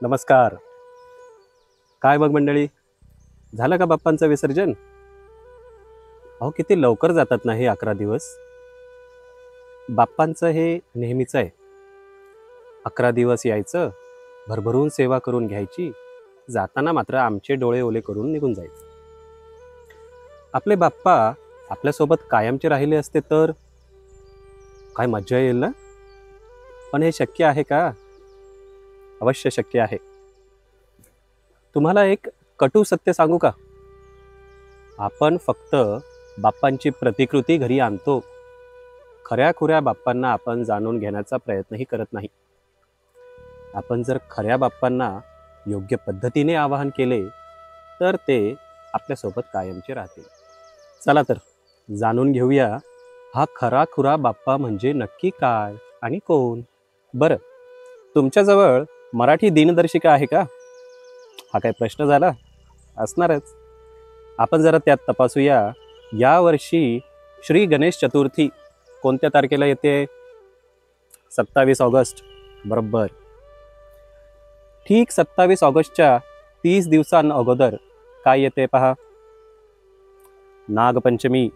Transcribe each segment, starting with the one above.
नमस्कार. काय बघ मंडळी, झालं का बाप्पांचं विसर्जन? अहो किती लवकर जातात ना हे 11 दिवस. बाप्पांचं हे नेहमीच आहे. 11 दिवस यायचं, भरभरून सेवा करून घ्यायची, जाताना मात्र आमचे डोळे ओले करून निघून जायचं. आपले बाप्पा आपल्यासोबत कायमचे राहिले असते तर काय मज्जा येईल ना. पण हे शक्य आहे का? अवश्य शक्य आहे. तुम्हाला एक कटू सत्य सांगू का? आपण फक्त बाप्पांची प्रतिकृती घरी आणतो, खऱ्याखुऱ्या बाप्पांना आपण जाणून घेण्याचा प्रयत्नही करत नाही. आपण जर खऱ्या बाप्पांना योग्य पद्धतीने आवाहन केले तर ते आपल्यासोबत कायमचे राहतील. चला तर जाणून घेऊया हा खराखुरा बाप्पा म्हणजे नक्की काय आणि कोण. बरं, तुमच्याजवळ मराठी दिनदर्शिका आहे का? हा काय प्रश्न झाला? असणारच. आपण जरा त्यात तपासूया. यावर्षी श्री गणेश चतुर्थी कोणत्या तारखेला येते? 27 ऑगस्ट. बरोबर. ठीक 27 ऑगस्टच्या 30 दिवसांअगोदर काय येते पहा? नागपंचमी.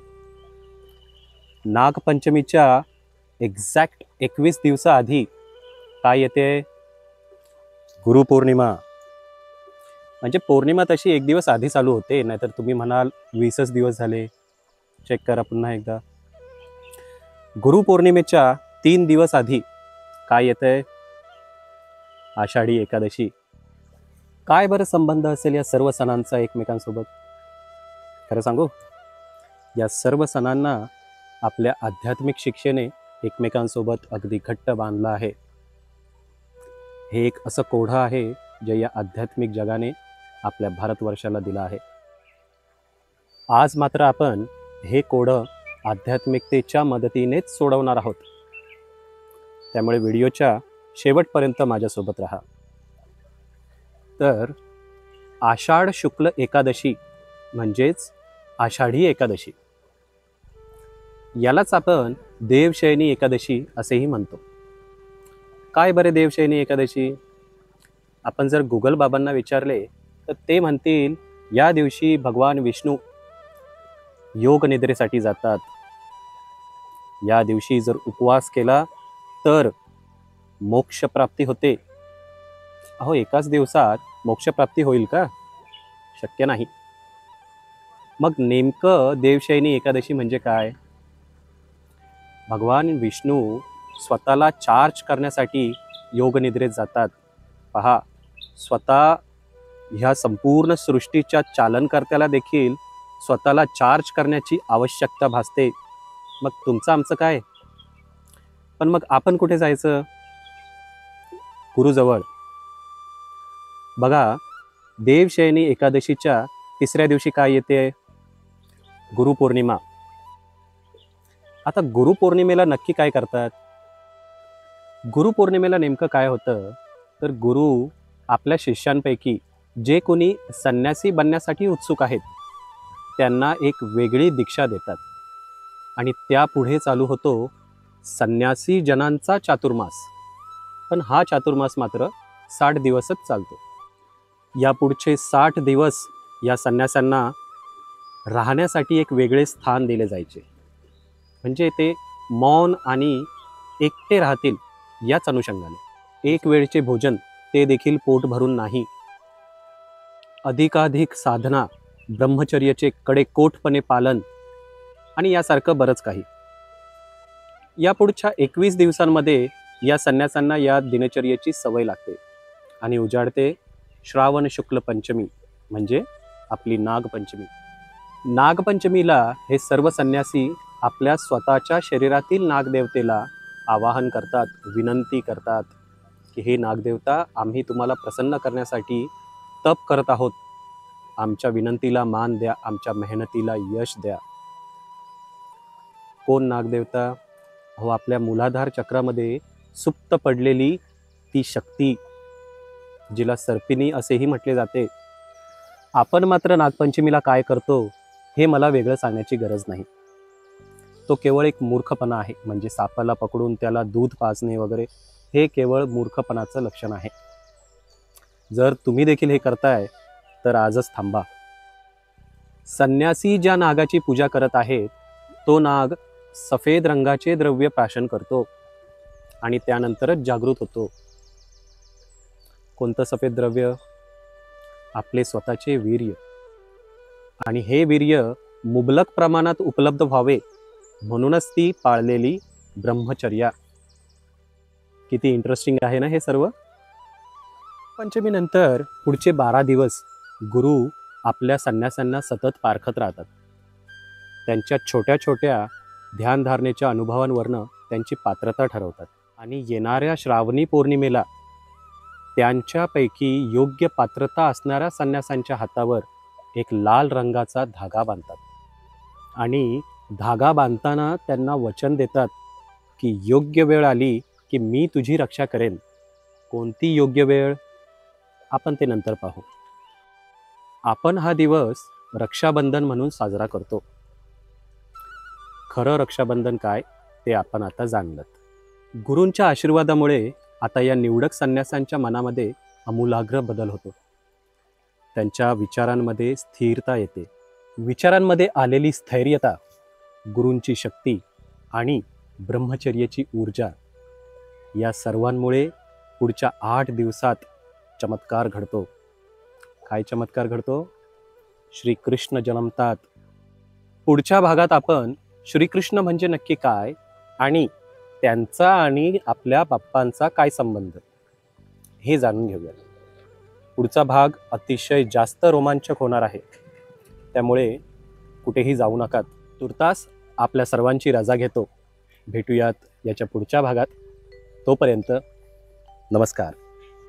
नागपंचमीच्या एक्झॅक्ट 21 दिवसाआधी काय येते? गुरुपौर्णिमा. म्हणजे पौर्णिमा तशी एक दिवस आधी चालू होते, नाहीतर तुम्ही म्हणाल 20च दिवस झाले. चेक करा पुन्हा एकदा. गुरुपौर्णिमेच्या 3 दिवस आधी काय येतंय? आषाढी एकादशी. काय बरं संबंध असेल या सर्व सणांचा एकमेकांसोबत? खरं सांगू, या सर्व सणांना आपल्या आध्यात्मिक शिक्षेने एकमेकांसोबत अगदी घट्ट बांधलं आहे. हे एक असं कोढं आहे जे या आध्यात्मिक जगाने आपल्या भारतवर्षाला दिलं आहे. आज मात्र आपण हे कोढं आध्यात्मिकतेच्या मदतीनेच सोडवणार आहोत. त्यामुळे व्हिडिओच्या शेवटपर्यंत माझ्यासोबत राहा. तर आषाढ शुक्ल एकादशी म्हणजेच आषाढी एकादशी, यालाच आपण देवशयनी एकादशी असेही म्हणतो. काय बरे देवशयनी एकादशी? आपण जर गुगल बाबांना विचारले तर ते म्हणतील या दिवशी भगवान विष्णू योग निद्रेसाठी जातात. या दिवशी जर उपवास केला तर मोक्षप्राप्ती होते. अहो, एकाच दिवसात मोक्षप्राप्ती होईल का? शक्य नाही. मग नेमकं देवशयनी एकादशी म्हणजे काय? भगवान विष्णू स्वतःला चार्ज करण्यासाठी योगनिद्रेत जातात. पहा, स्वतः ह्या संपूर्ण सृष्टीच्या चालनकर्त्याला देखील स्वतःला चार्ज करण्याची आवश्यकता भासते. मग तुमचं आमचं काय? पण मग आपण कुठे जायचं? गुरुजवळ. बघा, देवशयनी एकादशीच्या 3ऱ्या दिवशी काय येते? गुरुपौर्णिमा. आता गुरुपौर्णिमेला नक्की काय करतात? गुरुपौर्णिमेला नेमकं काय होतं तर गुरु आपल्या शिष्यांपैकी जे कोणी संन्यासी बनण्यासाठी उत्सुक आहेत त्यांना एक वेगळी दीक्षा देतात आणि त्यापुढे चालू होतो संन्यासी जनांचा चातुर्मास. पण हा चातुर्मास मात्र 60 दिवसच चालतो. यापुढचे 60 दिवस या संन्यासांना राहण्यासाठी एक वेगळे स्थान दिले जायचे. म्हणजे ते मौन आणि एकटे राहतील याच अनुषंगाने. एक वेळचे भोजन ते देखील पोट भरून नाही. अधिकाधिक साधना, ब्रह्मचर्याचे कडेकोटपणे पालन आणि यासारखं बरंच काही. या पुढच्या 21 दिवसांमध्ये या संन्यासांना या दिनचर्येची सवय लागते आणि उजाडते श्रावण शुक्ल पंचमी म्हणजे आपली नागपंचमी. नागपंचमीला हे सर्व संन्यासी आपल्या स्वतःच्या शरीरातील नागदेवतेला आवाहन करतात, विनंती करतात की हे नागदेवता, आम्ही तुम्हाला प्रसन्न करण्यासाठी तप करत आहोत. आमच्या विनंतीला मान द्या, आमच्या मेहनतीला यश द्या. कोण नागदेवता? हो, आपल्या मूलाधार चक्रामध्ये सुप्त पडलेली ती शक्ती, जिला सर्पिणी असेही म्हटले जाते. आपण मात्र नागपंचमीला काय करतो हे मला वेगळं सांगण्याची गरज नाही. तो केवळ एक मूर्खपणा आहे. म्हणजे सापाला पकडून त्याला दूध पाजणे वगैरे, हे केवळ मूर्खपणाचं लक्षण आहे. जर तुम्ही देखील हे करताय तर आजच थांबा. संन्यासी ज्या नागाची पूजा करत आहेत तो नाग सफेद रंगाचे द्रव्य प्राशन करतो आणि त्यानंतरच जागृत होतो. कोणतं सफेद द्रव्य? आपले स्वतःचे वीर्य. आणि हे वीर्य मुबलक प्रमाणात उपलब्ध व्हावे म्हणूनच ती पाळलेली ब्रह्मचर्या. किती इंटरेस्टिंग आहे ना हे सर्व. पंचमीनंतर पुढचे 12 दिवस गुरु आपल्या संन्यासांना सतत पारखत राहतात. त्यांच्या छोट्या छोट्या ध्यानधारणेच्या अनुभवांवरनं त्यांची पात्रता ठरवतात आणि येणाऱ्या श्रावणी पौर्णिमेला त्यांच्यापैकी योग्य पात्रता असणाऱ्या संन्यासांच्या हातावर एक लाल रंगाचा धागा बांधतात आणि धागा बांधताना त्यांना वचन देतात की योग्य वेळ आली की मी तुझी रक्षा करेन. कोणती योग्य वेळ? आपण ते नंतर पाहू. आपण हा दिवस रक्षाबंधन म्हणून साजरा करतो. खरं रक्षाबंधन काय ते आपण आता जाणलं. गुरूंच्या आशीर्वादामुळे आता या निवडक संन्यासांच्या मनामध्ये आमूलाग्र बदल होतो. त्यांच्या विचारांमध्ये स्थिरता येते. विचारांमध्ये आलेली स्थैर्यता, गुरूंची शक्ती आणि ब्रह्मचर्याची ऊर्जा या सर्वांमुळे पुढच्या 8 दिवसात चमत्कार घडतो. काय चमत्कार घडतो? श्रीकृष्ण जन्मतात. पुढच्या भागात आपण श्रीकृष्ण म्हणजे नक्की काय आणि त्यांचा आणि आपल्या बाप्पांचा काय संबंध हे जाणून घेऊया. पुढचा भाग अतिशय जास्त रोमांचक होणार आहे, त्यामुळे कुठेही जाऊ नका. तुर्तास आपल्या सर्वांची रजा घेतो. भेटूयात याच्या पुढच्या भागात. तोपर्यंत नमस्कार.